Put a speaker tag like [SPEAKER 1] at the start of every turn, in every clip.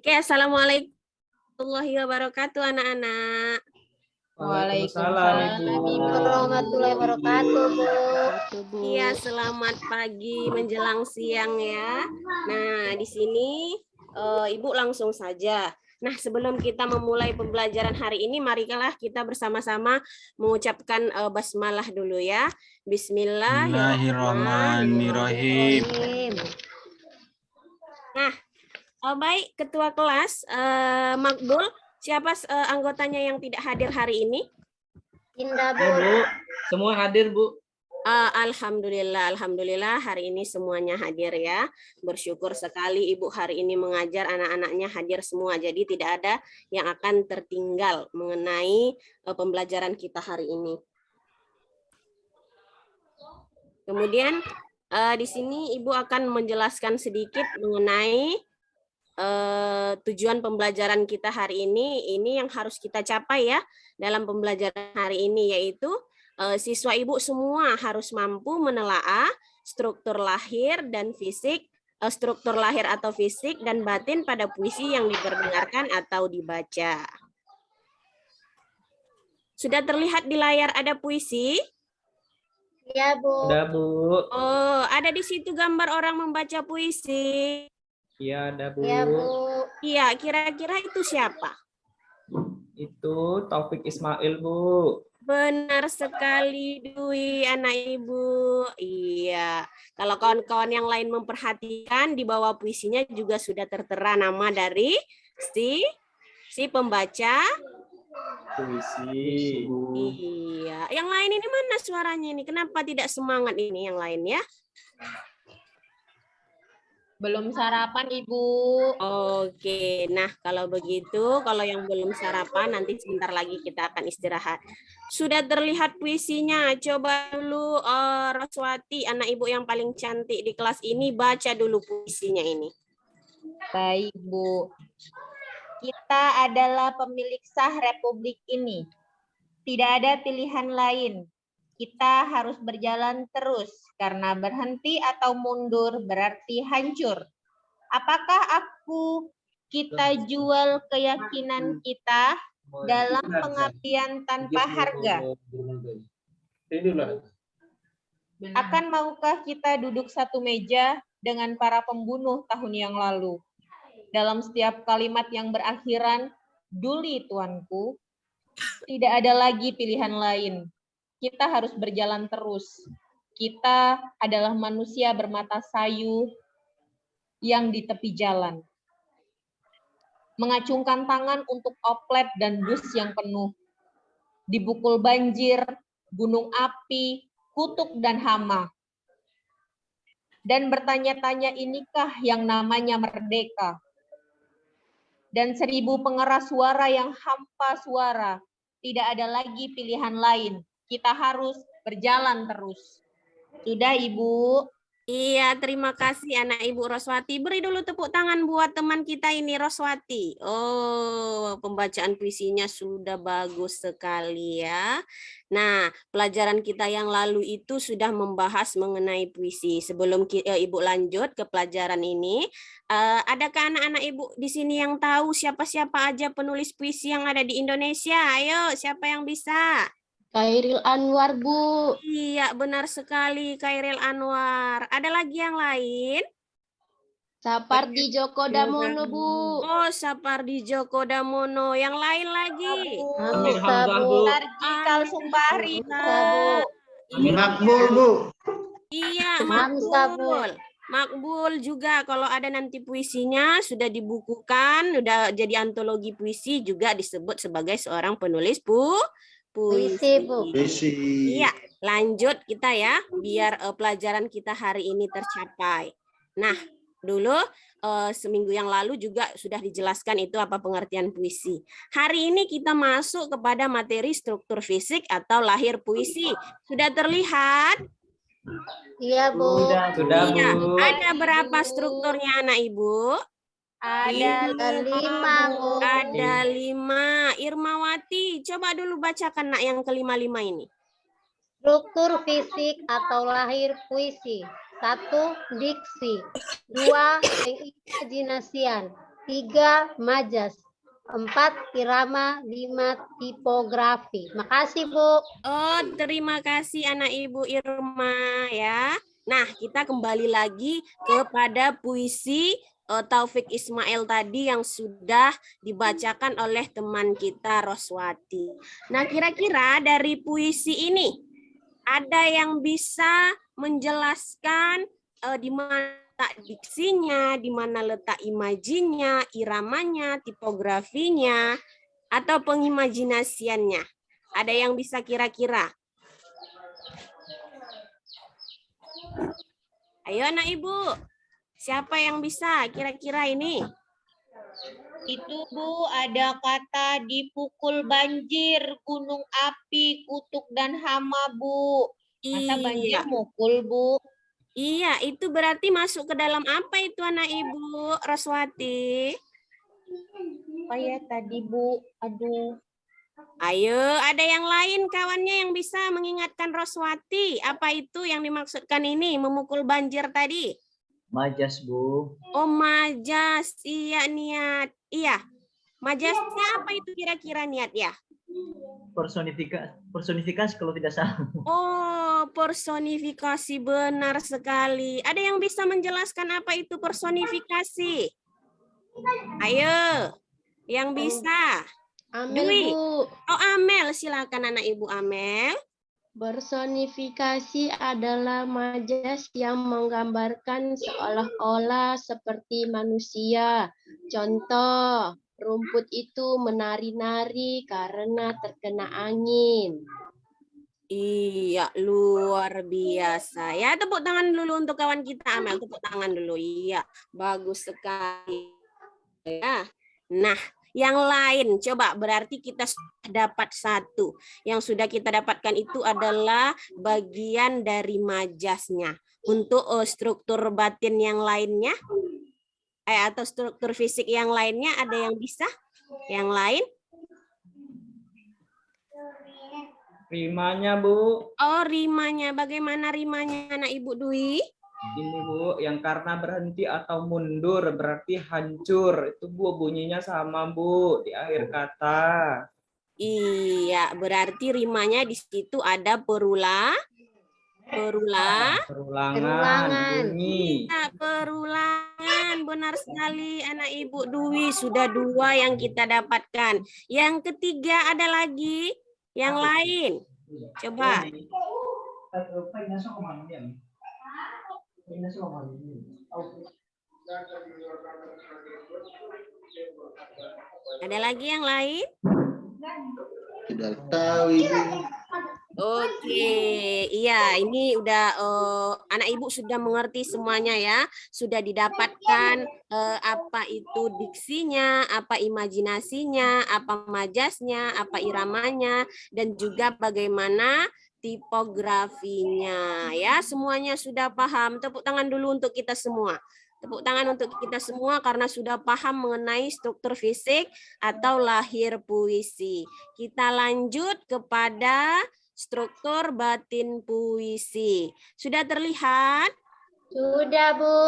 [SPEAKER 1] Oke, assalamualaikum warahmatullahi wabarakatuh, anak-anak.
[SPEAKER 2] Waalaikumsalam warahmatullahi wabarakatuh, Bu.
[SPEAKER 1] Iya, selamat pagi menjelang siang ya. Nah, di sini Ibu langsung saja. Nah, sebelum kita memulai pembelajaran hari ini, marilah kita bersama-sama mengucapkan basmalah dulu ya. Bismillahirrahmanirrahim. Nah, baik, Ketua kelas Makbul, siapa anggotanya yang tidak hadir hari ini?
[SPEAKER 2] Indah,
[SPEAKER 3] Ya, Bu. Semua hadir, Bu.
[SPEAKER 1] Alhamdulillah hari ini semuanya hadir ya. Bersyukur sekali Ibu hari ini mengajar anak-anaknya hadir semua. Jadi tidak ada yang akan tertinggal mengenai pembelajaran kita hari ini. Kemudian di sini Ibu akan menjelaskan sedikit mengenai tujuan pembelajaran kita hari ini yang harus kita capai ya dalam pembelajaran hari ini, yaitu siswa Ibu semua harus mampu menelaah struktur lahir dan fisik, struktur lahir atau fisik dan batin pada puisi yang diperdengarkan atau dibaca. Sudah terlihat di layar ada puisi?
[SPEAKER 2] Ya, Bu.
[SPEAKER 3] Udah, Bu.
[SPEAKER 1] Oh, ada di situ gambar orang membaca puisi.
[SPEAKER 3] Iya, ada, Bu.
[SPEAKER 2] Ya, Bu.
[SPEAKER 1] Iya, kira-kira itu siapa?
[SPEAKER 3] Itu Taufik Ismail, Bu.
[SPEAKER 1] Benar sekali, Dwi, anak Ibu. Iya, kalau kawan-kawan yang lain memperhatikan, di bawah puisinya juga sudah tertera nama dari si pembaca
[SPEAKER 3] Puisi.
[SPEAKER 1] Iya, yang lain ini mana suaranya ini? Kenapa tidak semangat ini yang lain ya?
[SPEAKER 2] Belum sarapan, Ibu.
[SPEAKER 1] Oke, nah kalau begitu, kalau yang belum sarapan, nanti sebentar lagi kita akan istirahat. Sudah terlihat puisinya, coba dulu Roswati, anak ibu yang paling cantik di kelas ini, baca dulu puisinya ini.
[SPEAKER 2] Baik, Bu. Kita adalah pemilik sah Republik ini. Tidak ada pilihan lain. Kita harus berjalan terus, karena berhenti atau mundur berarti hancur. Apakah kita jual keyakinan kita dalam pengabdian tanpa harga? Akan maukah kita duduk satu meja dengan para pembunuh tahun yang lalu? Dalam setiap kalimat yang berakhiran, "Duli tuanku," tidak ada lagi pilihan lain. Kita harus berjalan terus. Kita adalah manusia bermata sayu yang di tepi jalan. Mengacungkan tangan untuk oplet dan bus yang penuh. Dibukul banjir, gunung api, kutuk dan hama. Dan bertanya-tanya, inikah yang namanya merdeka? Dan 1000 pengeras suara yang hampa suara. Tidak ada lagi pilihan lain. Kita harus berjalan terus. Sudah, Ibu?
[SPEAKER 1] Iya, terima kasih anak Ibu Roswati. Beri dulu tepuk tangan buat teman kita ini, Roswati. Oh, pembacaan puisinya sudah bagus sekali ya. Nah, pelajaran kita yang lalu itu sudah membahas mengenai puisi. Sebelum Ibu lanjut ke pelajaran ini, adakah anak-anak Ibu di sini yang tahu siapa-siapa aja penulis puisi yang ada di Indonesia? Ayo, siapa yang bisa?
[SPEAKER 2] Khairil Anwar, Bu.
[SPEAKER 1] Iya, benar sekali, Khairil Anwar. Ada lagi yang lain?
[SPEAKER 2] Sapardi Djoko Damono, Bu.
[SPEAKER 1] Oh, Sapardi Djoko Damono. Yang lain lagi?
[SPEAKER 3] Amir Hamzah, Bu.
[SPEAKER 2] Sarjikal Sumpahri, Bu.
[SPEAKER 4] Makbul, Bu.
[SPEAKER 1] Iya,
[SPEAKER 2] Hamzah, Bu.
[SPEAKER 1] Makbul. Makbul juga kalau ada nanti puisinya sudah dibukukan, sudah jadi antologi puisi, juga disebut sebagai seorang penulis puisi.
[SPEAKER 2] Bu.
[SPEAKER 1] Iya, lanjut kita ya, biar pelajaran kita hari ini tercapai. Nah, dulu seminggu yang lalu juga sudah dijelaskan itu apa pengertian puisi. Hari ini kita masuk kepada materi struktur fisik atau lahir puisi. Sudah terlihat?
[SPEAKER 2] Iya, Bu.
[SPEAKER 3] Sudah,
[SPEAKER 1] Iya.
[SPEAKER 3] Bu.
[SPEAKER 1] Ada berapa strukturnya anak Ibu?
[SPEAKER 2] Ada 5, Bu.
[SPEAKER 1] Ada 5. Irmawati, coba dulu bacakan nak yang ke-5 ini.
[SPEAKER 2] Struktur fisik atau lahir puisi. 1. Diksi. 2. Pengimajinasian.
[SPEAKER 5] 3 majas, 4 irama, 5 tipografi. Makasih, Bu.
[SPEAKER 1] Oh, terima kasih anak Ibu Irma ya. Nah, kita kembali lagi kepada puisi Taufik Ismail tadi yang sudah dibacakan oleh teman kita Roswati. Nah, kira-kira dari puisi ini ada yang bisa menjelaskan di mana letak diksinya, di mana letak imajinya, iramanya, tipografinya, atau pengimajinasiannya? Ada yang bisa kira-kira? Ayo anak Ibu, siapa yang bisa kira-kira ini?
[SPEAKER 2] Itu Bu, ada kata dipukul banjir, gunung api, kutuk dan hama Bu. Masa banjir
[SPEAKER 1] Iya,
[SPEAKER 2] mukul Bu?
[SPEAKER 1] iya, itu berarti masuk ke dalam apa itu anak Ibu Roswati?
[SPEAKER 2] Apa ya tadi Bu? Aduh.
[SPEAKER 1] Ayo, ada yang lain kawannya yang bisa mengingatkan Roswati. Apa itu yang dimaksudkan ini, memukul banjir tadi?
[SPEAKER 6] Majas, Bu.
[SPEAKER 1] Oh, majas. Iya, Niat. Iya. Majasnya apa itu kira-kira, Niat ya?
[SPEAKER 6] Personifikasi kalau tidak salah.
[SPEAKER 1] Oh, personifikasi, benar sekali. Ada yang bisa menjelaskan apa itu personifikasi? Ayo, yang bisa.
[SPEAKER 5] Amel,
[SPEAKER 1] Dwi.
[SPEAKER 5] Bu.
[SPEAKER 1] Oh, Amel, silakan anak Ibu Amel.
[SPEAKER 5] Personifikasi adalah majas yang menggambarkan seolah-olah seperti manusia. Contoh, rumput itu menari-nari karena terkena angin.
[SPEAKER 1] Iya, luar biasa. Ya, tepuk tangan dulu untuk kawan kita, Amel. Tepuk tangan dulu. Iya, bagus sekali. Ya. Nah, yang lain, coba berarti kita sudah dapat satu. Yang sudah kita dapatkan itu adalah bagian dari majasnya. Untuk struktur batin yang lainnya, atau struktur fisik yang lainnya, ada yang bisa? Yang lain?
[SPEAKER 3] Rimanya, Bu.
[SPEAKER 1] Oh, rimanya. Bagaimana rimanya, anak Ibu Dwi?
[SPEAKER 3] Ini, Bu, yang karena berhenti atau mundur berarti hancur. Itu, Bu, bunyinya sama, Bu, di akhir kata.
[SPEAKER 1] Iya, berarti rimanya di situ ada perulangan,
[SPEAKER 3] Bunyi.
[SPEAKER 1] iya, perulangan. Benar sekali anak Ibu Dwi. Sudah 2 yang kita dapatkan. Yang ketiga ada lagi yang lain. Coba. Ada lagi yang lain?
[SPEAKER 4] Tidak tahu Ibu.
[SPEAKER 1] Oke, iya ini udah anak ibu sudah mengerti semuanya ya, sudah didapatkan apa itu diksinya, apa imajinasinya, apa majasnya, apa iramanya, dan juga bagaimana tipografinya ya, semuanya sudah paham. Tepuk tangan dulu untuk kita semua. Tepuk tangan untuk kita semua karena sudah paham mengenai struktur fisik atau lahir puisi. Kita lanjut kepada struktur batin puisi. Sudah terlihat?
[SPEAKER 5] Sudah, Bu.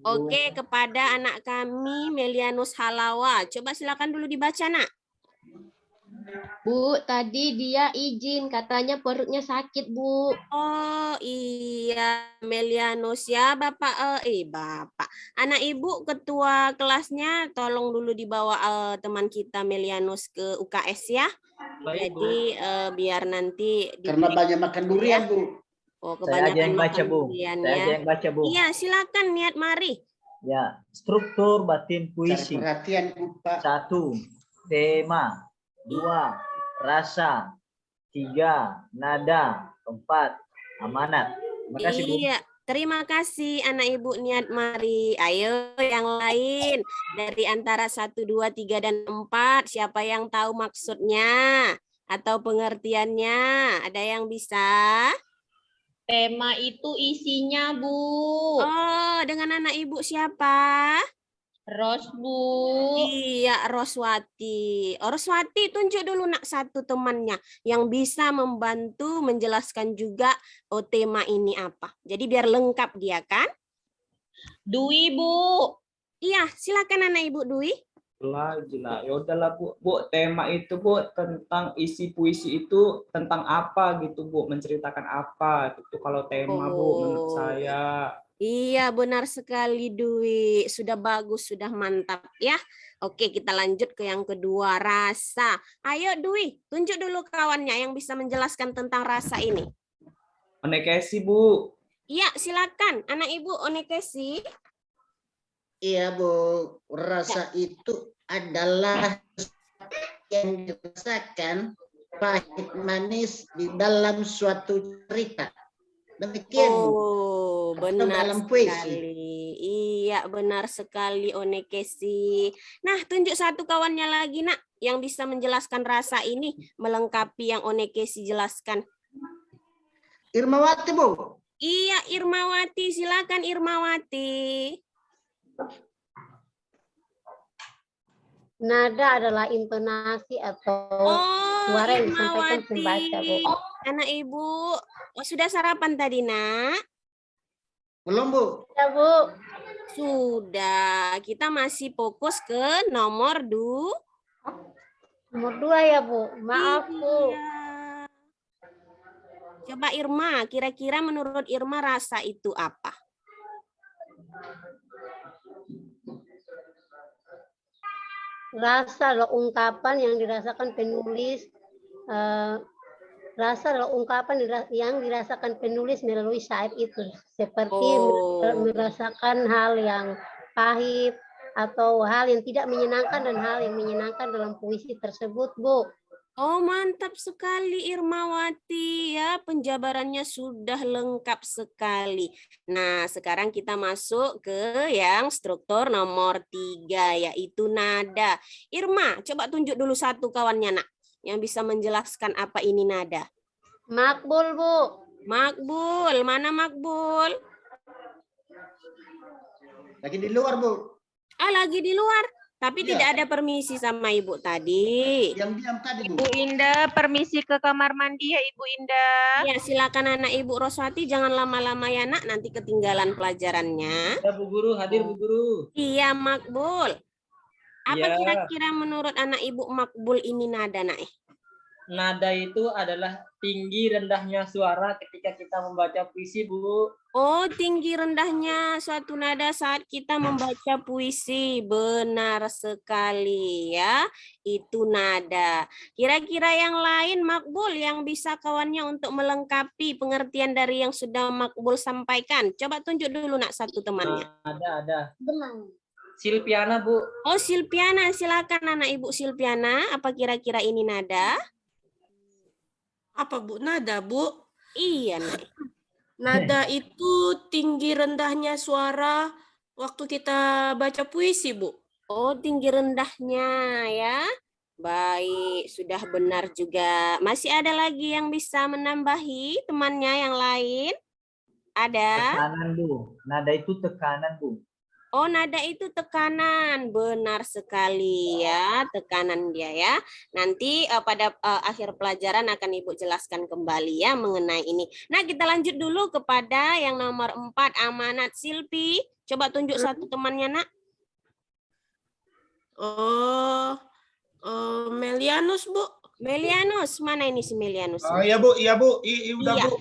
[SPEAKER 1] Oke, kepada anak kami Melianus Halawa. Coba silakan dulu dibaca, Nak.
[SPEAKER 5] Bu, tadi dia izin, katanya perutnya sakit, Bu.
[SPEAKER 1] Oh iya, Melianus ya, Bapak. Bapak. Anak Ibu ketua kelasnya tolong dulu dibawa teman kita Melianus ke UKS ya.
[SPEAKER 3] Baik, Bu.
[SPEAKER 1] Jadi biar nanti
[SPEAKER 4] Karena banyak makan durian, Bu.
[SPEAKER 1] Oh,
[SPEAKER 6] Saya aja yang baca,
[SPEAKER 1] makan
[SPEAKER 6] Bu.
[SPEAKER 1] durian
[SPEAKER 6] Saya
[SPEAKER 1] ya.
[SPEAKER 6] aja yang baca, Bu.
[SPEAKER 1] Iya, silakan Niat mari.
[SPEAKER 6] Ya, struktur batin
[SPEAKER 4] Cari
[SPEAKER 6] puisi.
[SPEAKER 4] perhatian, Bu, Pak.
[SPEAKER 6] 1. Tema. 2. Rasa. 3. Nada. 4. Amanat. Terima kasih, Bu.
[SPEAKER 1] Iya, terima kasih anak Ibu Niat mari. Ayo yang lain dari antara 1, 2, 3 dan 4. Siapa yang tahu maksudnya atau pengertiannya? Ada yang bisa?
[SPEAKER 2] Tema itu isinya, Bu.
[SPEAKER 1] Oh, dengan anak Ibu siapa?
[SPEAKER 2] Ros, Bu.
[SPEAKER 1] Iya, Roswati. Oh, Roswati, tunjuk dulu nak satu temannya yang bisa membantu menjelaskan juga tema ini apa. Jadi biar lengkap dia kan?
[SPEAKER 2] Dwi, Bu.
[SPEAKER 1] Iya, silakan anak Ibu Dwi.
[SPEAKER 3] Gila. Ya udahlah Bu. Bu, tema itu Bu tentang isi puisi itu tentang apa gitu Bu, menceritakan apa gitu kalau tema Bu menurut
[SPEAKER 1] Oh,
[SPEAKER 3] saya.
[SPEAKER 1] iya benar sekali Dwi. Sudah bagus, sudah mantap ya. Oke, kita lanjut ke yang kedua, rasa. Ayo Dwi, tunjuk dulu kawannya yang bisa menjelaskan tentang rasa ini.
[SPEAKER 3] Onekesi Bu.
[SPEAKER 1] Iya, silakan anak Ibu Onekesi.
[SPEAKER 4] Iya Bu, rasa itu adalah yang dirasakan pahit manis di dalam suatu cerita. Demikian Bu.
[SPEAKER 1] Oh, benar
[SPEAKER 4] dalam puisi.
[SPEAKER 1] sekali. Iya, benar sekali Onekesi. Nah, tunjuk satu kawannya lagi, Nak, yang bisa menjelaskan rasa ini, melengkapi yang Onekesi jelaskan.
[SPEAKER 4] Irmawati Bu.
[SPEAKER 1] Iya, Irmawati. Silakan Irmawati.
[SPEAKER 7] Nada adalah intonasi atau suara yang disampaikan pembaca, Bu.
[SPEAKER 1] Anak Ibu, oh, sudah sarapan tadi, Nak?
[SPEAKER 4] Belum Bu.
[SPEAKER 7] Ya, Bu.
[SPEAKER 1] Sudah. Kita masih fokus ke nomor
[SPEAKER 7] Nomor 2 ya, Bu. Maaf, Bu.
[SPEAKER 1] Iya. Coba Irma, kira-kira menurut Irma rasa itu apa?
[SPEAKER 7] Rasa adalah ungkapan yang dirasakan penulis. Rasa adalah ungkapan yang dirasakan penulis melalui syair itu. Seperti merasakan hal yang pahit atau hal yang tidak menyenangkan dan hal yang menyenangkan dalam puisi tersebut, Bu.
[SPEAKER 1] Oh, mantap sekali Irmawati ya, penjabarannya sudah lengkap sekali. Nah, sekarang kita masuk ke yang struktur nomor 3, yaitu nada. Irma, coba tunjuk dulu satu kawannya, Nak, yang bisa menjelaskan apa ini nada.
[SPEAKER 7] Makbul, Bu.
[SPEAKER 1] Makbul, mana Makbul?
[SPEAKER 4] Lagi di luar Bu.
[SPEAKER 1] Ah, lagi di luar. Tapi
[SPEAKER 4] Iya.
[SPEAKER 1] tidak ada permisi sama Ibu tadi.
[SPEAKER 4] Diam-diam tadi Bu.
[SPEAKER 2] Bu Indah, permisi ke kamar mandi ya Ibu Indah.
[SPEAKER 1] Ya, silakan anak Ibu Roswati, jangan lama-lama ya Nak, nanti ketinggalan pelajarannya.
[SPEAKER 3] Ya Bu Guru, hadir Bu Guru.
[SPEAKER 1] Iya, Makbul. Apa
[SPEAKER 3] Iya.
[SPEAKER 1] kira-kira menurut anak Ibu Makbul ini nada, Nak?
[SPEAKER 3] Nada itu adalah tinggi rendahnya suara ketika kita membaca puisi, Bu.
[SPEAKER 1] Oh, tinggi rendahnya suatu nada saat kita membaca puisi. Benar sekali ya, itu nada. Kira-kira yang lain Makbul yang bisa kawannya untuk melengkapi pengertian dari yang sudah Makbul sampaikan. Coba tunjuk dulu Nak satu temannya.
[SPEAKER 3] Ada. Silpiana, Bu.
[SPEAKER 1] Oh, Silpiana, silakan anak Ibu Silpiana. Apa kira-kira ini nada?
[SPEAKER 8] Apa Bu? Nada, Bu.
[SPEAKER 1] Iya, Nak.
[SPEAKER 8] Nada itu tinggi rendahnya suara waktu kita baca puisi, Bu.
[SPEAKER 1] Oh, tinggi rendahnya ya. Baik, sudah benar juga. Masih ada lagi yang bisa menambahi temannya yang lain? Ada?
[SPEAKER 6] Tekanan, Bu. Nada itu tekanan, Bu.
[SPEAKER 1] Oh, nada itu tekanan. Benar sekali ya, tekanan dia ya. Nanti pada akhir pelajaran akan Ibu jelaskan kembali ya mengenai ini. Nah, kita lanjut dulu kepada yang nomor 4, amanat Silpi. Coba tunjuk satu temannya, Nak.
[SPEAKER 8] Melianus, Bu.
[SPEAKER 1] Melianus, mana ini si Melianus?
[SPEAKER 9] Oh iya Bu, udah
[SPEAKER 1] Iya.
[SPEAKER 9] Bu.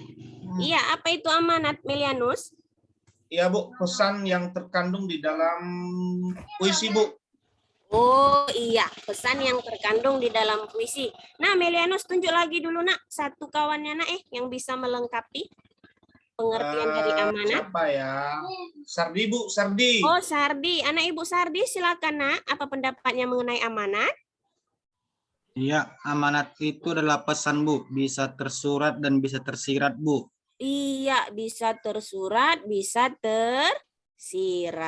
[SPEAKER 1] Iya, apa itu amanat Melianus?
[SPEAKER 9] Iya Bu, pesan yang terkandung di dalam puisi Bu.
[SPEAKER 1] Oh iya, pesan yang terkandung di dalam puisi. Nah, Melianus tunjuk lagi dulu Nak, satu kawannya Nak yang bisa melengkapi pengertian dari amanat.
[SPEAKER 9] Siapa ya? Sardi Bu, Sardi.
[SPEAKER 1] Oh, Sardi. Anak Ibu Sardi silakan Nak, apa pendapatnya mengenai amanat?
[SPEAKER 10] Iya, amanat itu adalah pesan Bu, bisa tersurat dan bisa tersirat Bu.
[SPEAKER 1] Iya, bisa tersurat, bisa tersirat.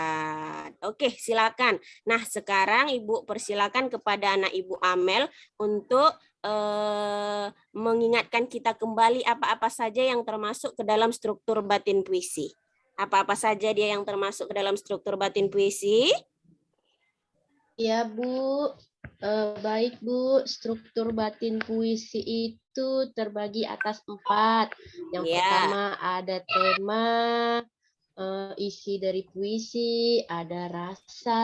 [SPEAKER 1] Oke, silakan. Nah, sekarang Ibu persilakan kepada anak Ibu Amel untuk mengingatkan kita kembali apa-apa saja yang termasuk ke dalam struktur batin puisi. Apa-apa saja dia yang termasuk ke dalam struktur batin puisi?
[SPEAKER 5] Ya, Bu. Baik, Bu. Struktur batin puisi itu terbagi atas 4. Yang pertama ada tema, isi dari puisi, ada rasa,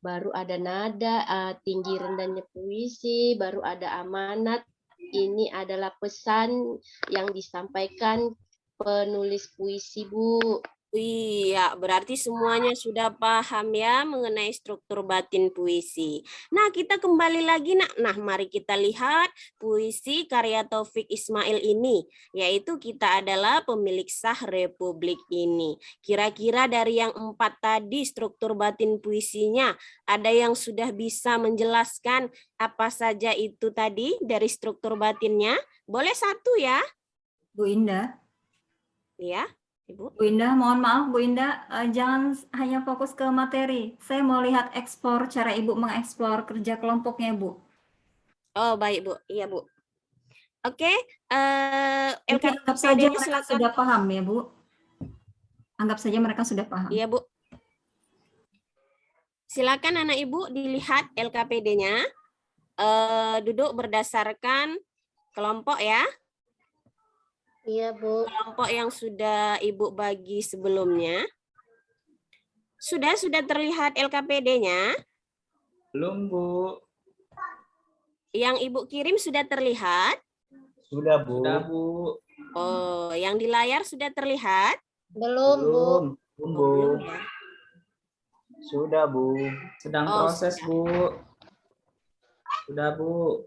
[SPEAKER 5] baru ada nada, tinggi rendahnya puisi, baru ada amanat. Ini adalah pesan yang disampaikan penulis puisi, Bu.
[SPEAKER 1] Iya, berarti semuanya sudah paham ya mengenai struktur batin puisi. Nah, kita kembali lagi, Nak. Nah, mari kita lihat puisi karya Taufik Ismail ini, yaitu kita adalah pemilik sah Republik ini. Kira-kira dari yang 4 tadi struktur batin puisinya, ada yang sudah bisa menjelaskan apa saja itu tadi dari struktur batinnya? Boleh satu ya?
[SPEAKER 11] Bu Indah.
[SPEAKER 1] Ya. Ibu.
[SPEAKER 11] Bu Indah, mohon maaf Bu Indah, jangan hanya fokus ke materi. Saya mau lihat ekspor, cara Ibu mengeksplor kerja kelompoknya, Bu.
[SPEAKER 1] Oh, baik, Bu. Iya, Bu. Oke,
[SPEAKER 11] Anggap saja mereka sudah paham ya, Bu. Anggap saja mereka sudah paham.
[SPEAKER 1] Iya, Bu. Silakan anak Ibu dilihat LKPD-nya. Duduk berdasarkan kelompok ya.
[SPEAKER 7] Iya, Bu.
[SPEAKER 1] Kelompok yang sudah Ibu bagi sebelumnya. Sudah terlihat LKPD-nya?
[SPEAKER 3] Belum, Bu.
[SPEAKER 1] Yang Ibu kirim sudah terlihat?
[SPEAKER 6] Sudah, Bu.
[SPEAKER 3] Sudah, Bu.
[SPEAKER 1] Oh, yang di layar sudah terlihat?
[SPEAKER 7] Belum, Bu.
[SPEAKER 6] Belum, Bu.
[SPEAKER 1] Ya.
[SPEAKER 6] Sudah, Bu.
[SPEAKER 3] Sedang
[SPEAKER 1] Oh,
[SPEAKER 3] proses,
[SPEAKER 1] sudah.
[SPEAKER 3] Bu. Sudah, Bu.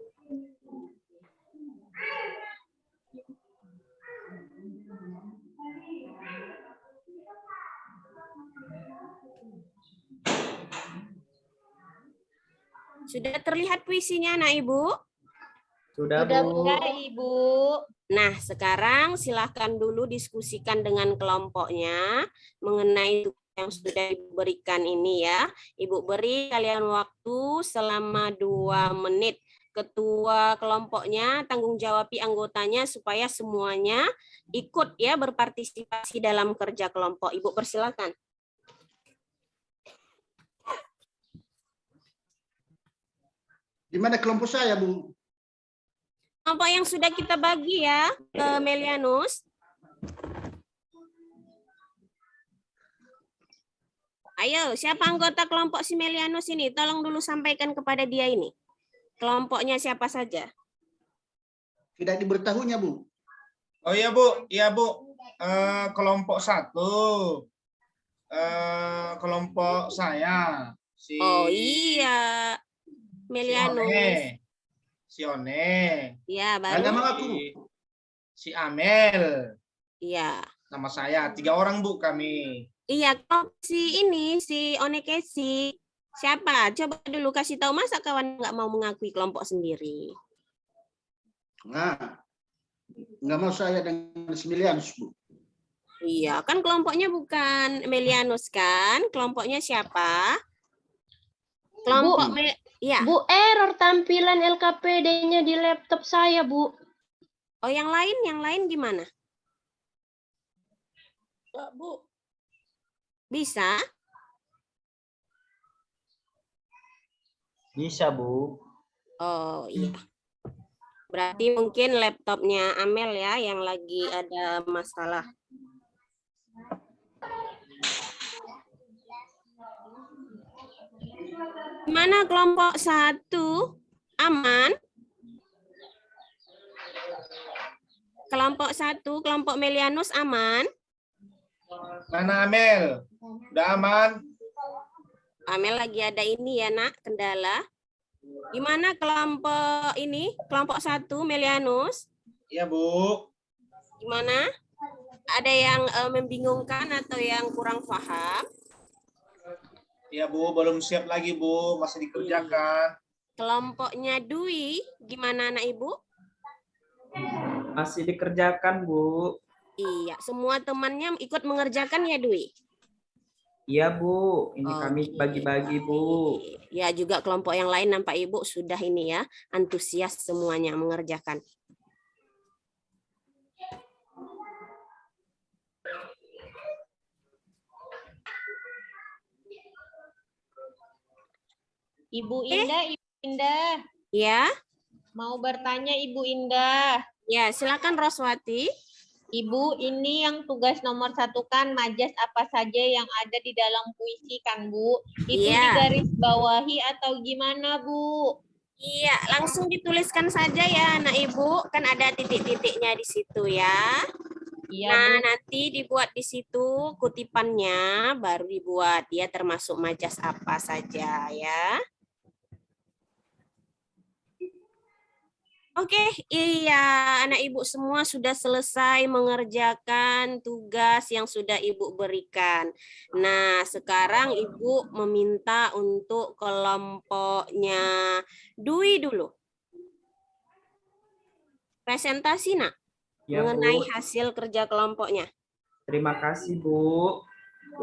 [SPEAKER 1] Sudah terlihat puisinya, anak Ibu?
[SPEAKER 3] Sudah,
[SPEAKER 2] Sudah,
[SPEAKER 3] Bu.
[SPEAKER 2] Ibu.
[SPEAKER 1] Nah, sekarang silahkan dulu diskusikan dengan kelompoknya mengenai tugas yang sudah diberikan ini ya. Ibu beri kalian waktu selama 2 menit. Ketua kelompoknya tanggung jawabi anggotanya supaya semuanya ikut ya berpartisipasi dalam kerja kelompok. Ibu persilakan.
[SPEAKER 4] Di mana kelompok saya, Bu?
[SPEAKER 1] Kelompok yang sudah kita bagi ya, Melianus. Ayo, siapa anggota kelompok si Melianus ini? Tolong dulu sampaikan kepada dia ini. Kelompoknya siapa saja?
[SPEAKER 4] Tidak diberitahunya, Bu.
[SPEAKER 9] Oh iya, Bu. Iya, Bu. Kelompok 1. Kelompok saya. Si
[SPEAKER 1] Oh iya, Melianus.
[SPEAKER 9] Si One.
[SPEAKER 1] Ya,
[SPEAKER 4] Ada
[SPEAKER 1] baru.
[SPEAKER 4] nama aku.
[SPEAKER 9] Si Amel.
[SPEAKER 1] Iya.
[SPEAKER 9] Nama saya. 3 orang, Bu, kami.
[SPEAKER 1] Iya, kelompok si ini, si Onekesi. Siapa? Coba dulu kasih tahu, masa kawan nggak mau mengakui kelompok sendiri?
[SPEAKER 4] Nah, nggak mau saya dengan 9, Bu.
[SPEAKER 1] Iya, kan kelompoknya bukan Melianus kan? Kelompoknya siapa? Kelompok ya.
[SPEAKER 5] Bu, error tampilan LKPD-nya di laptop saya, Bu.
[SPEAKER 1] Oh, yang lain gimana?
[SPEAKER 8] Bu.
[SPEAKER 1] Bisa?
[SPEAKER 6] Bisa, Bu.
[SPEAKER 1] Oh, iya. Berarti mungkin laptopnya Amel ya yang lagi ada masalah. Gimana kelompok 1? Aman? Kelompok 1, kelompok Melianus aman?
[SPEAKER 9] Mana Amel? Udah aman?
[SPEAKER 1] Amel lagi ada ini ya, Nak, kendala. Gimana kelompok ini? Kelompok 1 Melianus?
[SPEAKER 9] Iya, Bu.
[SPEAKER 1] Gimana? Ada yang membingungkan atau yang kurang paham?
[SPEAKER 9] Iya, Bu, belum siap lagi, Bu, masih dikerjakan.
[SPEAKER 1] Kelompoknya Dwi, gimana anak Ibu?
[SPEAKER 3] Masih dikerjakan, Bu.
[SPEAKER 1] Iya, semua temannya ikut mengerjakan ya, Dwi?
[SPEAKER 3] Iya, Bu. Ini
[SPEAKER 1] Oke,
[SPEAKER 3] kami bagi-bagi, Bu.
[SPEAKER 1] Ya, juga kelompok yang lain nampak Ibu sudah ini ya, antusias semuanya mengerjakan.
[SPEAKER 2] Ibu Indah.
[SPEAKER 1] Ya.
[SPEAKER 2] Mau bertanya Ibu Indah.
[SPEAKER 1] Ya, silakan Roswati.
[SPEAKER 2] Ibu, ini yang tugas nomor 1 kan majas apa saja yang ada di dalam puisi kan, Bu? Itu
[SPEAKER 1] Iya.
[SPEAKER 2] digarisbawahi atau gimana, Bu?
[SPEAKER 1] Iya, langsung dituliskan saja ya anak ibu, kan ada titik-titiknya di situ ya.
[SPEAKER 2] Iya,
[SPEAKER 1] Nah,
[SPEAKER 2] Bu.
[SPEAKER 1] nanti dibuat di situ kutipannya, baru dibuat dia termasuk majas apa saja ya. Oke, iya, anak ibu semua sudah selesai mengerjakan tugas yang sudah ibu berikan. Nah, sekarang ibu meminta untuk kelompoknya Dwi dulu. Presentasi, Nak,
[SPEAKER 3] Ya,
[SPEAKER 1] mengenai
[SPEAKER 3] Bu.
[SPEAKER 1] hasil kerja kelompoknya.
[SPEAKER 3] Terima kasih, Bu.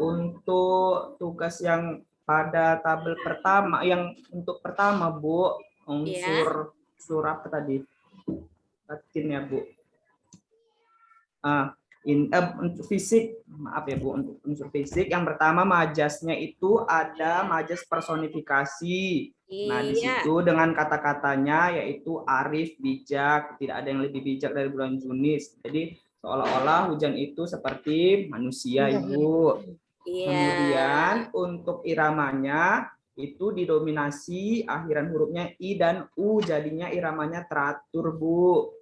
[SPEAKER 3] Untuk tugas yang pada tabel pertama, yang untuk pertama, Bu, unsur apa tadi? Batin ya, Bu. Untuk fisik, maaf ya, Bu, untuk unsur fisik yang pertama majasnya itu ada majas personifikasi. Nah, di
[SPEAKER 1] Iya.
[SPEAKER 3] situ dengan kata-katanya yaitu arif, bijak, tidak ada yang lebih bijak dari bulan Juni. Jadi seolah-olah hujan itu seperti manusia, Ibu.
[SPEAKER 1] Iya.
[SPEAKER 3] Kemudian untuk iramanya itu didominasi akhiran hurufnya I dan U, jadinya iramanya teratur, Bu.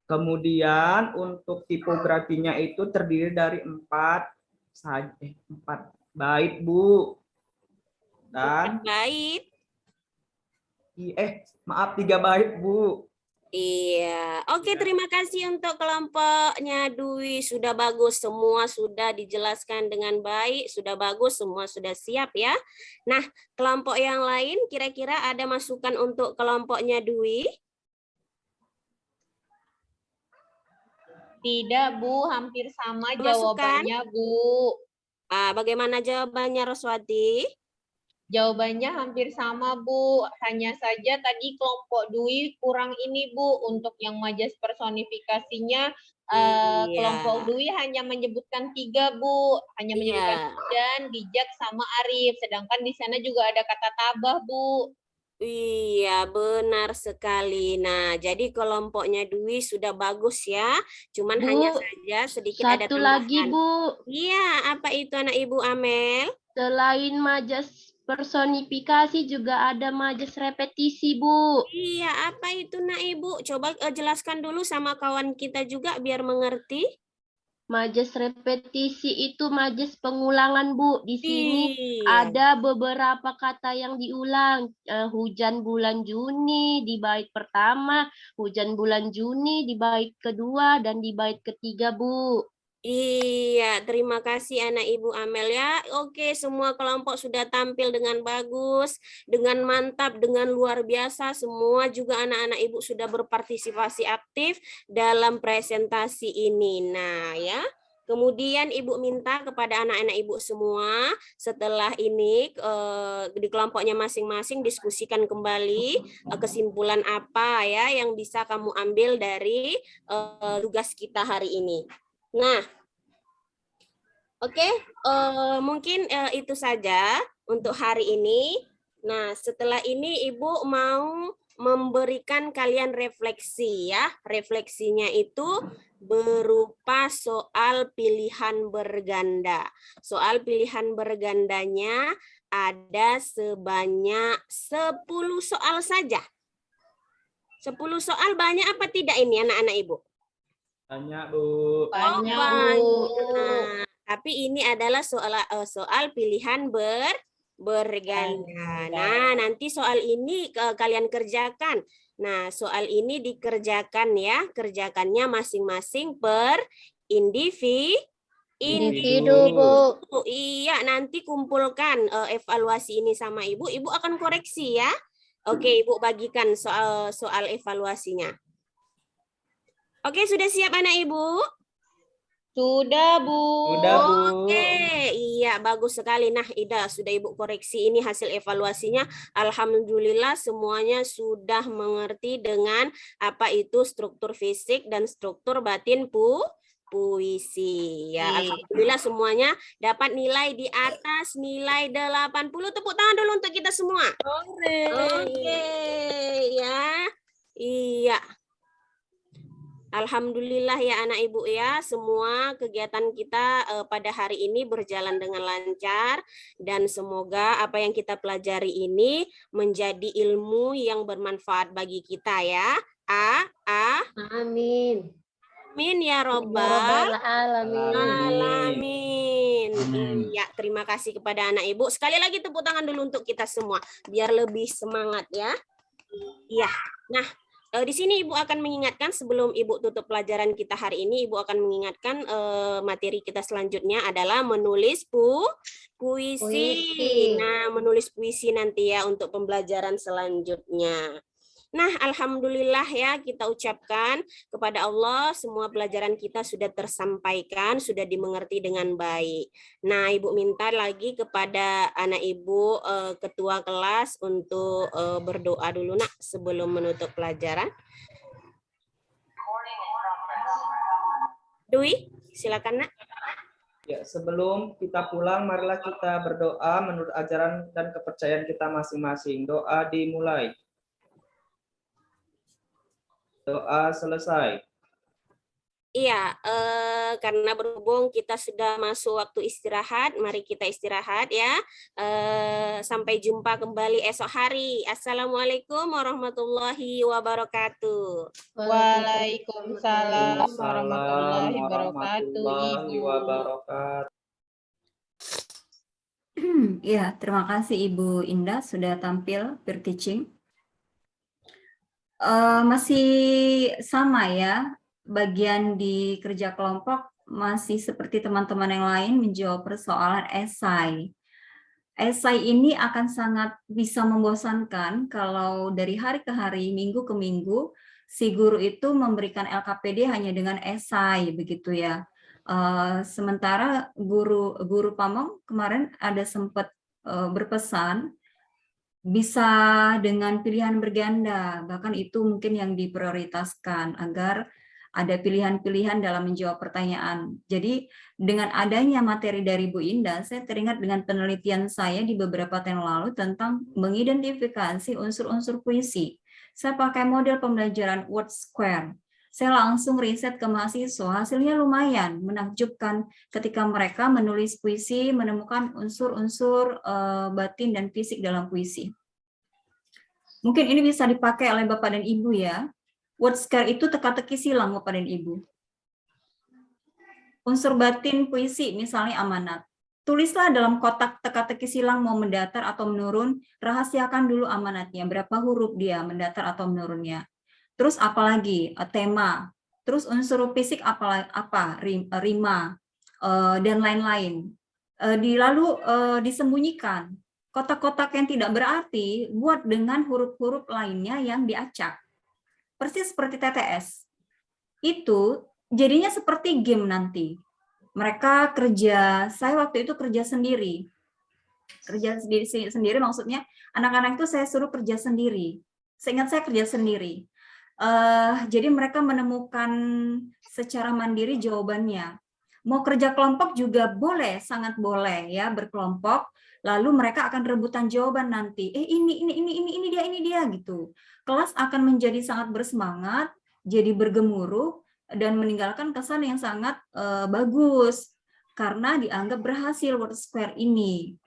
[SPEAKER 3] Kemudian untuk tipografinya itu terdiri dari 4 bait, Bu. Dan
[SPEAKER 1] 4 bait.
[SPEAKER 3] Maaf, 3 bait, Bu.
[SPEAKER 1] Iya, oke, terima kasih untuk kelompoknya Dwi, sudah bagus, semua sudah dijelaskan dengan baik, sudah bagus, semua sudah siap ya. Nah, kelompok yang lain kira-kira ada masukan untuk kelompoknya Dwi?
[SPEAKER 2] Tidak, Bu, hampir sama
[SPEAKER 1] Masukan?
[SPEAKER 2] jawabannya, Bu.
[SPEAKER 1] Bagaimana jawabannya, Roswati?
[SPEAKER 2] Jawabannya hampir sama, Bu. Hanya saja tadi kelompok Dwi kurang ini, Bu. Untuk yang majas personifikasinya, kelompok Dwi hanya menyebutkan 3, Bu. Hanya menyebutkan dan, bijak, sama arif. Sedangkan di sana juga ada kata tabah, Bu.
[SPEAKER 1] Iya, benar sekali. Nah, jadi kelompoknya Dwi sudah bagus ya. Cuman
[SPEAKER 5] Bu,
[SPEAKER 1] hanya saja sedikit ada
[SPEAKER 5] satu
[SPEAKER 1] tambahan.
[SPEAKER 5] lagi, Bu.
[SPEAKER 1] Iya, apa itu anak Ibu Amel?
[SPEAKER 5] Selain majas personifikasi juga ada majas repetisi, Bu.
[SPEAKER 1] Iya, apa itu nak Ibu? Coba jelaskan dulu sama kawan kita juga biar mengerti.
[SPEAKER 5] Majas repetisi itu majas pengulangan, Bu. Di sini ada beberapa kata yang diulang. Hujan bulan Juni di bait pertama, hujan bulan Juni di bait kedua, dan di bait ketiga, Bu.
[SPEAKER 1] Iya, terima kasih anak Ibu Amel ya. Oke, semua kelompok sudah tampil dengan bagus, dengan mantap, dengan luar biasa. Semua juga anak-anak Ibu sudah berpartisipasi aktif dalam presentasi ini. Nah, ya. Kemudian Ibu minta kepada anak-anak Ibu semua setelah ini di kelompoknya masing-masing diskusikan kembali kesimpulan apa ya yang bisa kamu ambil dari tugas kita hari ini. Nah, oke, mungkin itu saja untuk hari ini. Nah, setelah ini Ibu mau memberikan kalian refleksi ya. Refleksinya itu berupa soal pilihan berganda. Soal pilihan bergandanya ada sebanyak 10 soal saja. 10 soal banyak apa tidak ini anak-anak Ibu?
[SPEAKER 3] Banyak, Bu.
[SPEAKER 2] Banyak,
[SPEAKER 1] Bu.
[SPEAKER 2] Bu.
[SPEAKER 1] Tapi ini adalah soal pilihan berganda. Nah, nanti soal ini kalian kerjakan. Nah, soal ini dikerjakan ya, kerjakannya masing-masing per individu, Bu. Iya, nanti kumpulkan evaluasi ini sama Ibu. Ibu akan koreksi ya. Oke, Ibu bagikan soal evaluasinya. Oke, sudah siap anak Ibu?
[SPEAKER 2] Sudah, Bu.
[SPEAKER 3] Sudah, Bu.
[SPEAKER 1] Oke, iya bagus sekali. Nah, Ida sudah Ibu koreksi ini hasil evaluasinya. Alhamdulillah semuanya sudah mengerti dengan apa itu struktur fisik dan struktur batin puisi. Ya, alhamdulillah semuanya dapat nilai di atas nilai 80. Tepuk tangan dulu untuk kita semua. Oke, ya. Iya. Alhamdulillah ya anak ibu ya, semua kegiatan kita pada hari ini berjalan dengan lancar dan semoga apa yang kita pelajari ini menjadi ilmu yang bermanfaat bagi kita ya.
[SPEAKER 7] Amin.
[SPEAKER 1] Amin ya
[SPEAKER 7] Ya
[SPEAKER 1] robbal
[SPEAKER 7] Rabbal alamin.
[SPEAKER 1] alamin.
[SPEAKER 10] Amin.
[SPEAKER 1] Ya, terima kasih kepada anak ibu. Sekali lagi tepuk tangan dulu untuk kita semua biar lebih semangat ya. Iya. Nah, di sini Ibu akan mengingatkan sebelum Ibu tutup pelajaran kita hari ini, Ibu akan mengingatkan materi kita selanjutnya adalah menulis puisi. Nah, menulis puisi nanti ya untuk pembelajaran selanjutnya. Nah, alhamdulillah ya kita ucapkan kepada Allah semua pelajaran kita sudah tersampaikan, sudah dimengerti dengan baik. Nah, Ibu minta lagi kepada anak Ibu ketua kelas untuk berdoa dulu Nak sebelum menutup pelajaran. Dwi, silakan Nak.
[SPEAKER 3] Ya, sebelum kita pulang, marilah kita berdoa menurut ajaran dan kepercayaan kita masing-masing. Doa dimulai. Doa selesai.
[SPEAKER 1] Iya, karena berhubung kita sudah masuk waktu istirahat, mari kita istirahat ya. Sampai jumpa kembali esok hari. Assalamualaikum warahmatullahi wabarakatuh.
[SPEAKER 2] Waalaikumsalam warahmatullahi
[SPEAKER 3] warahmatullahi wabarakatuh.
[SPEAKER 11] Ya, terima kasih Ibu Indah sudah tampil peer-teaching. Masih sama ya, bagian di kerja kelompok masih seperti teman-teman yang lain menjawab persoalan esai. Esai ini akan sangat bisa membosankan kalau dari hari ke hari, minggu ke minggu, si guru itu memberikan LKPD hanya dengan esai, begitu ya. Sementara guru Pamong kemarin ada sempat berpesan, bisa dengan pilihan berganda, bahkan itu mungkin yang diprioritaskan agar ada pilihan-pilihan dalam menjawab pertanyaan. Jadi dengan adanya materi dari Bu Indah, saya teringat dengan penelitian saya di beberapa tahun lalu tentang mengidentifikasi unsur-unsur puisi. Saya pakai model pembelajaran Word Square. Saya langsung riset ke mahasiswa, hasilnya lumayan menakjubkan ketika mereka menulis puisi, menemukan unsur-unsur batin dan fisik dalam puisi. Mungkin ini bisa dipakai oleh Bapak dan Ibu ya. Word Square itu teka-teki silang Bapak dan Ibu. Unsur batin puisi misalnya amanat. Tulislah dalam kotak teka-teki silang mau mendatar atau menurun, rahasiakan dulu amanatnya, berapa huruf dia mendatar atau menurunnya. Terus apalagi tema, terus unsur fisik apa rima dan lain-lain. Lalu disembunyikan kotak-kotak yang tidak berarti buat dengan huruf-huruf lainnya yang diacak. Persis seperti TTS. Itu jadinya seperti game nanti. Mereka saya waktu itu kerja sendiri. Kerja sendiri maksudnya anak-anak itu saya suruh kerja sendiri. Seingat saya kerja sendiri. Jadi mereka menemukan secara mandiri jawabannya. Mau kerja kelompok juga boleh, sangat boleh ya berkelompok. Lalu mereka akan rebutan jawaban nanti. Ini dia gitu. Kelas akan menjadi sangat bersemangat, jadi bergemuruh dan meninggalkan kesan yang sangat bagus karena dianggap berhasil Word Square ini.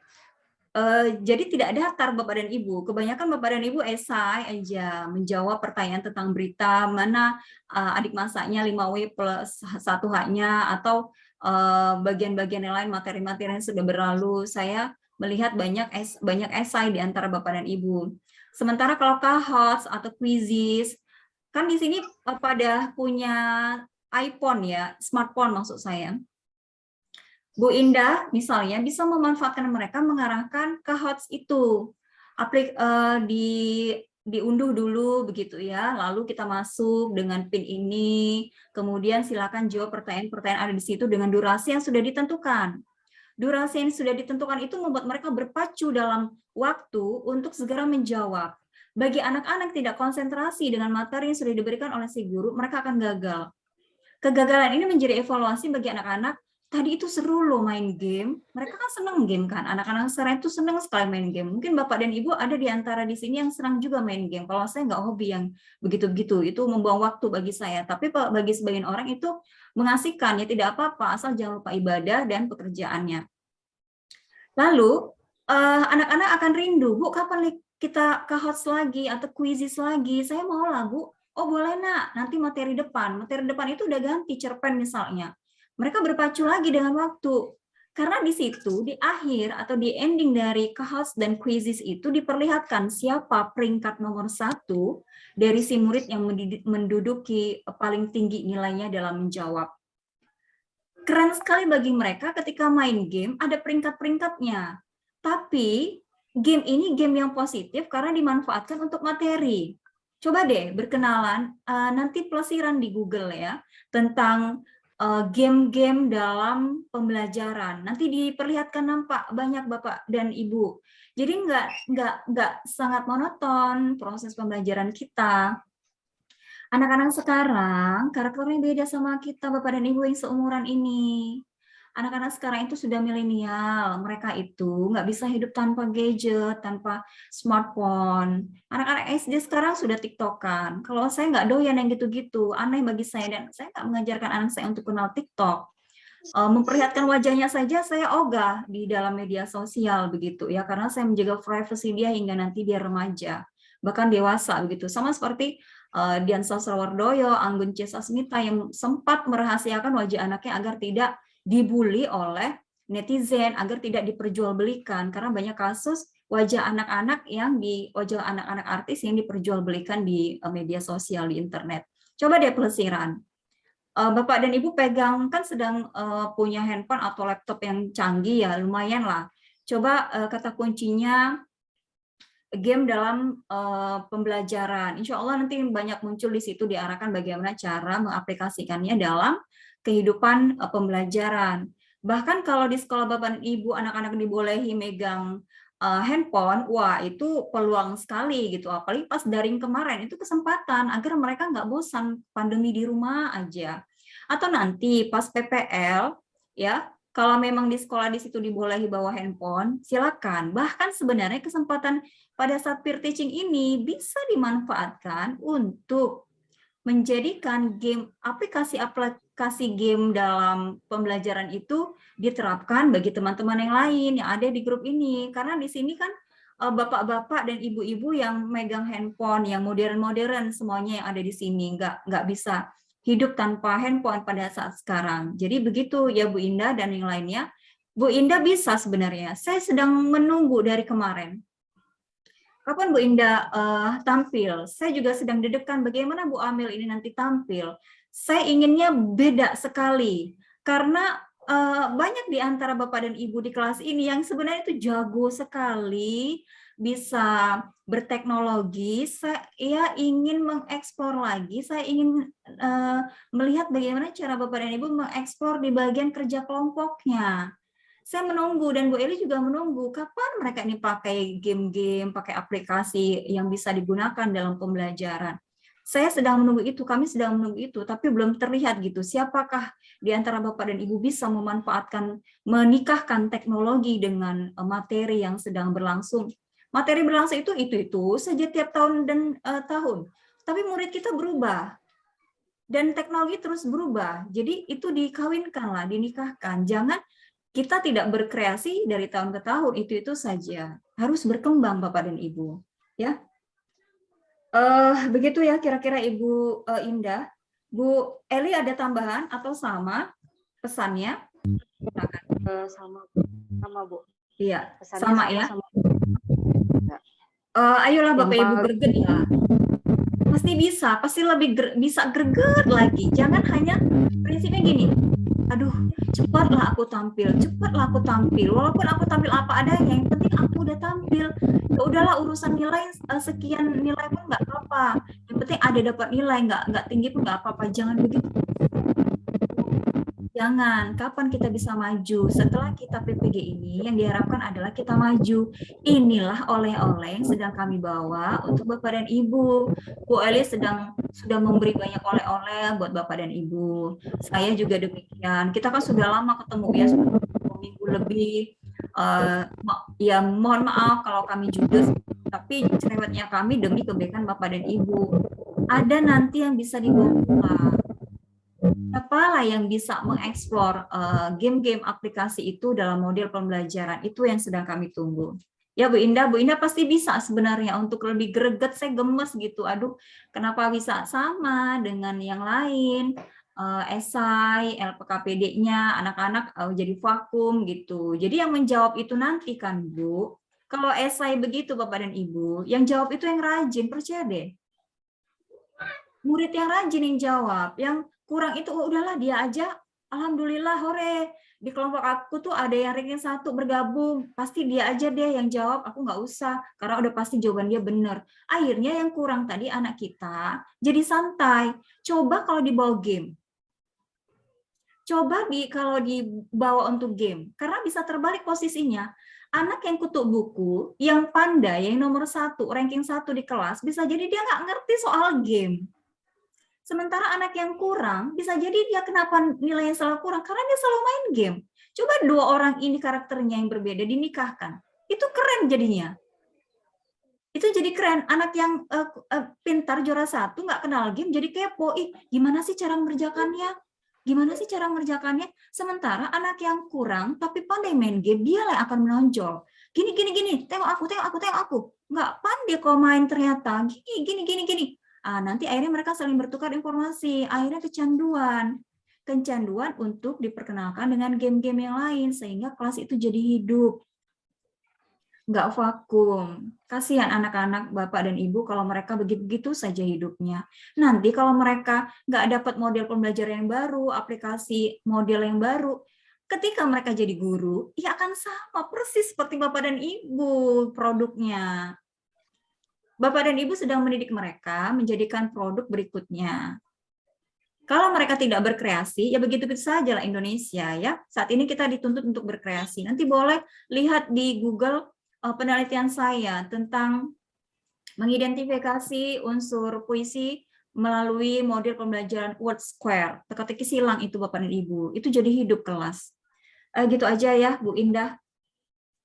[SPEAKER 11] Jadi tidak datar Bapak dan Ibu. Kebanyakan Bapak dan Ibu esai aja menjawab pertanyaan tentang berita, mana adik masaknya 5W plus 1H-nya, atau bagian-bagian yang lain, materi-materi yang sudah berlalu. Saya melihat banyak esai di antara Bapak dan Ibu. Sementara kalau KHOTS atau quizzes, kan di sini pada punya iPhone ya, smartphone maksud saya. Bu Indah misalnya bisa memanfaatkan mereka mengarahkan ke HOTS itu. Diunduh dulu begitu ya, lalu kita masuk dengan pin ini, kemudian silakan jawab pertanyaan-pertanyaan ada di situ dengan durasi yang sudah ditentukan. Durasi yang sudah ditentukan itu membuat mereka berpacu dalam waktu untuk segera menjawab. Bagi anak-anak tidak konsentrasi dengan materi yang sudah diberikan oleh si guru, mereka akan gagal. Kegagalan ini menjadi evaluasi bagi anak-anak tadi itu seru loh main game. Mereka kan seneng game kan. Anak-anak sekarang itu seneng sekali main game. Mungkin Bapak dan Ibu ada di antara di sini yang senang juga main game. Kalau saya nggak hobi yang begitu-begitu. Itu membuang waktu bagi saya. Tapi bagi sebagian orang itu mengasihkan. Ya tidak apa-apa. Asal jangan lupa ibadah dan pekerjaannya. Lalu, anak-anak akan rindu. Bu, kapan kita ke host lagi atau quizzes lagi? Saya mau lah, Bu. Oh, boleh, Nak. Nanti materi depan. Materi depan itu udah ganti cerpen misalnya. Mereka berpacu lagi dengan waktu. Karena di situ, di akhir atau di ending dari KHOS dan quizzes itu diperlihatkan siapa peringkat nomor 1 dari si murid yang menduduki paling tinggi nilainya dalam menjawab. Keren sekali bagi mereka ketika main game ada peringkat-peringkatnya. Tapi game ini game yang positif karena dimanfaatkan untuk materi. Coba deh berkenalan, nanti pelesiran di Google ya, tentang game-game dalam pembelajaran. Nanti diperlihatkan nampak banyak Bapak dan Ibu. Jadi nggak sangat monoton proses pembelajaran kita. Anak-anak sekarang karakternya beda sama kita Bapak dan Ibu yang seumuran ini. Anak-anak sekarang itu sudah milenial. Mereka itu nggak bisa hidup tanpa gadget, tanpa smartphone. Anak-anak SD sekarang sudah TikTokan. Kalau saya nggak doyan yang gitu-gitu, aneh bagi saya. Dan saya nggak mengajarkan anak saya untuk kenal TikTok. Memperlihatkan wajahnya saja saya ogah di dalam media sosial begitu ya, karena saya menjaga privasi dia hingga nanti dia remaja, bahkan dewasa begitu. Sama seperti Dian Sastrowardoyo, Anggun C. Sasmita yang sempat merahasiakan wajah anaknya agar tidak dibully oleh netizen, agar tidak diperjualbelikan, karena banyak kasus wajah anak-anak wajah anak-anak artis yang diperjualbelikan di media sosial, di internet. Coba deh pelesiran. Bapak dan Ibu pegang kan sedang punya handphone atau laptop yang canggih ya, lumayan lah. Coba kata kuncinya game dalam pembelajaran. Insya Allah nanti banyak muncul di situ, diarahkan bagaimana cara mengaplikasikannya dalam kehidupan pembelajaran. Bahkan kalau di sekolah Bapak dan Ibu anak-anak dibolehi megang handphone, wah itu peluang sekali gitu. Apalagi pas daring kemarin itu kesempatan agar mereka nggak bosan pandemi di rumah aja. Atau nanti pas PPL ya, kalau memang di sekolah di situ dibolehi bawa handphone, silakan. Bahkan sebenarnya kesempatan pada saat peer teaching ini bisa dimanfaatkan untuk menjadikan game aplikasi game dalam pembelajaran itu diterapkan bagi teman-teman yang lain yang ada di grup ini. Karena di sini kan bapak-bapak dan ibu-ibu yang megang handphone yang modern-modern semuanya yang ada di sini, nggak bisa hidup tanpa handphone pada saat sekarang. Jadi begitu ya Bu Indah dan yang lainnya. Bu Indah bisa sebenarnya. Saya sedang menunggu dari kemarin. Kapan Bu Indah tampil? Saya juga sedang deg-degan bagaimana Bu Amel ini nanti tampil. Saya inginnya beda sekali karena banyak di antara Bapak dan Ibu di kelas ini yang sebenarnya itu jago sekali, bisa berteknologi. Saya ingin mengeksplor lagi, saya ingin melihat bagaimana cara Bapak dan Ibu mengeksplor di bagian kerja kelompoknya. Saya menunggu dan Bu Eli juga menunggu kapan mereka ini pakai game-game, pakai aplikasi yang bisa digunakan dalam pembelajaran. Saya sedang menunggu itu, kami sedang menunggu itu, tapi belum terlihat gitu. Siapakah di antara Bapak dan Ibu bisa memanfaatkan, menikahkan teknologi dengan materi yang sedang berlangsung. Materi berlangsung itu saja tiap tahun dan tahun. Tapi murid kita berubah. Dan teknologi terus berubah. Jadi itu dikawinkanlah, dinikahkan. Jangan kita tidak berkreasi dari tahun ke tahun, itu saja. Harus berkembang Bapak dan Ibu. Ya, begitu ya kira-kira Ibu Indah. Bu Eli ada tambahan atau sama pesannya?
[SPEAKER 12] Sama Bu.
[SPEAKER 11] Iya,
[SPEAKER 12] Pesannya
[SPEAKER 11] sama ya.
[SPEAKER 12] Sama.
[SPEAKER 11] Ayolah Bapak Ibu greget ya. Pasti bisa, pasti lebih bisa greget lagi. Jangan hanya prinsipnya gini. Aduh, cepatlah aku tampil, walaupun aku tampil apa adanya, yang penting aku udah tampil. Ya udahlah, urusan nilai sekian nilai pun nggak apa-apa, yang penting ada dapat nilai, nggak tinggi pun nggak apa-apa. Jangan begitu. Jangan, kapan kita bisa maju? Setelah kita PPG ini, yang diharapkan adalah kita maju. Inilah oleh-oleh yang sedang kami bawa untuk Bapak dan Ibu. Bu Eli sudah memberi banyak oleh-oleh buat Bapak dan Ibu. Saya juga demikian. Kita kan sudah lama ketemu ya, sudah 2 minggu lebih. Ya mohon maaf kalau kami judes, tapi cerewetnya kami demi kebaikan Bapak dan Ibu. Ada nanti yang bisa dibawa pulang. Siapalah yang bisa mengeksplor game-game aplikasi itu dalam model pembelajaran, itu yang sedang kami tunggu. Ya Bu Indah pasti bisa sebenarnya untuk lebih greget, saya gemes gitu. Aduh, kenapa bisa sama dengan yang lain? Esai, LPKPD-nya, anak-anak jadi vakum gitu. Jadi yang menjawab itu nanti kan Bu. Kalau esai begitu Bapak dan Ibu, yang jawab itu yang rajin, percaya deh. Murid yang rajin yang jawab, yang kurang itu udahlah dia aja. Alhamdulillah, hore. Di kelompok aku tuh ada yang ranking 1 bergabung, pasti dia aja deh yang jawab, aku nggak usah, karena udah pasti jawaban dia benar. Akhirnya yang kurang tadi anak kita jadi santai. Coba kalau dibawa game. Coba kalau dibawa untuk game, karena bisa terbalik posisinya. Anak yang kutuk buku, yang pandai, yang nomor 1, ranking 1 di kelas, bisa jadi dia nggak ngerti soal game. Sementara anak yang kurang, bisa jadi dia kenapa nilainya selalu kurang, karena dia selalu main game. Coba 2 orang ini karakternya yang berbeda dinikahkan, itu keren jadinya. Itu jadi keren. Anak yang pintar juara 1 nggak kenal game jadi kepo. Gimana sih cara mengerjakannya? Gimana sih cara mengerjakannya? Sementara anak yang kurang tapi pandai main game, dia yang akan menonjol. Gini, tengok aku. Nggak pandai kok main ternyata. Gini. Nanti akhirnya mereka saling bertukar informasi, akhirnya kecanduan untuk diperkenalkan dengan game-game yang lain, sehingga kelas itu jadi hidup, nggak vakum. Kasihan anak-anak Bapak dan Ibu kalau mereka begitu-begitu saja hidupnya. Nanti kalau mereka nggak dapat model pembelajaran yang baru, aplikasi model yang baru, ketika mereka jadi guru, ya akan sama persis seperti Bapak dan Ibu produknya. Bapak dan Ibu sedang mendidik mereka menjadikan produk berikutnya. Kalau mereka tidak berkreasi, ya begitu-begitu saja lah Indonesia ya. Saat ini kita dituntut untuk berkreasi. Nanti boleh lihat di Google penelitian saya tentang mengidentifikasi unsur puisi melalui model pembelajaran word square. Teka-teki silang itu Bapak dan Ibu. Itu jadi hidup kelas. Gitu aja ya Bu Indah.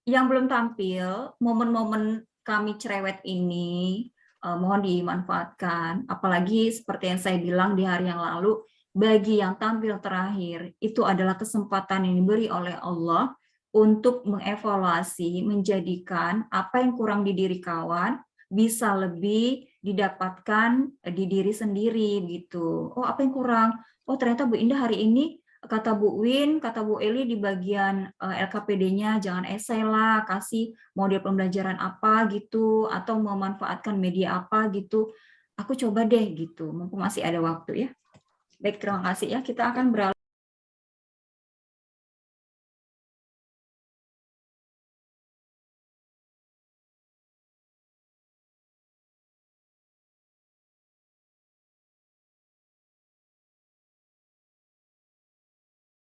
[SPEAKER 11] Yang belum tampil, momen-momen kami cerewet ini mohon dimanfaatkan, apalagi seperti yang saya bilang di hari yang lalu, bagi yang tampil terakhir itu adalah kesempatan yang diberi oleh Allah untuk mengevaluasi, menjadikan apa yang kurang di diri kawan bisa lebih didapatkan di diri sendiri gitu. Oh, apa yang kurang? Oh, ternyata Bu Indah hari ini kata Bu Win, kata Bu Eli di bagian LKPD-nya jangan esai lah, kasih model pembelajaran apa gitu, atau memanfaatkan media apa gitu. Aku coba deh gitu, mumpung masih ada waktu ya. Baik, terima kasih ya. Kita akan beralih.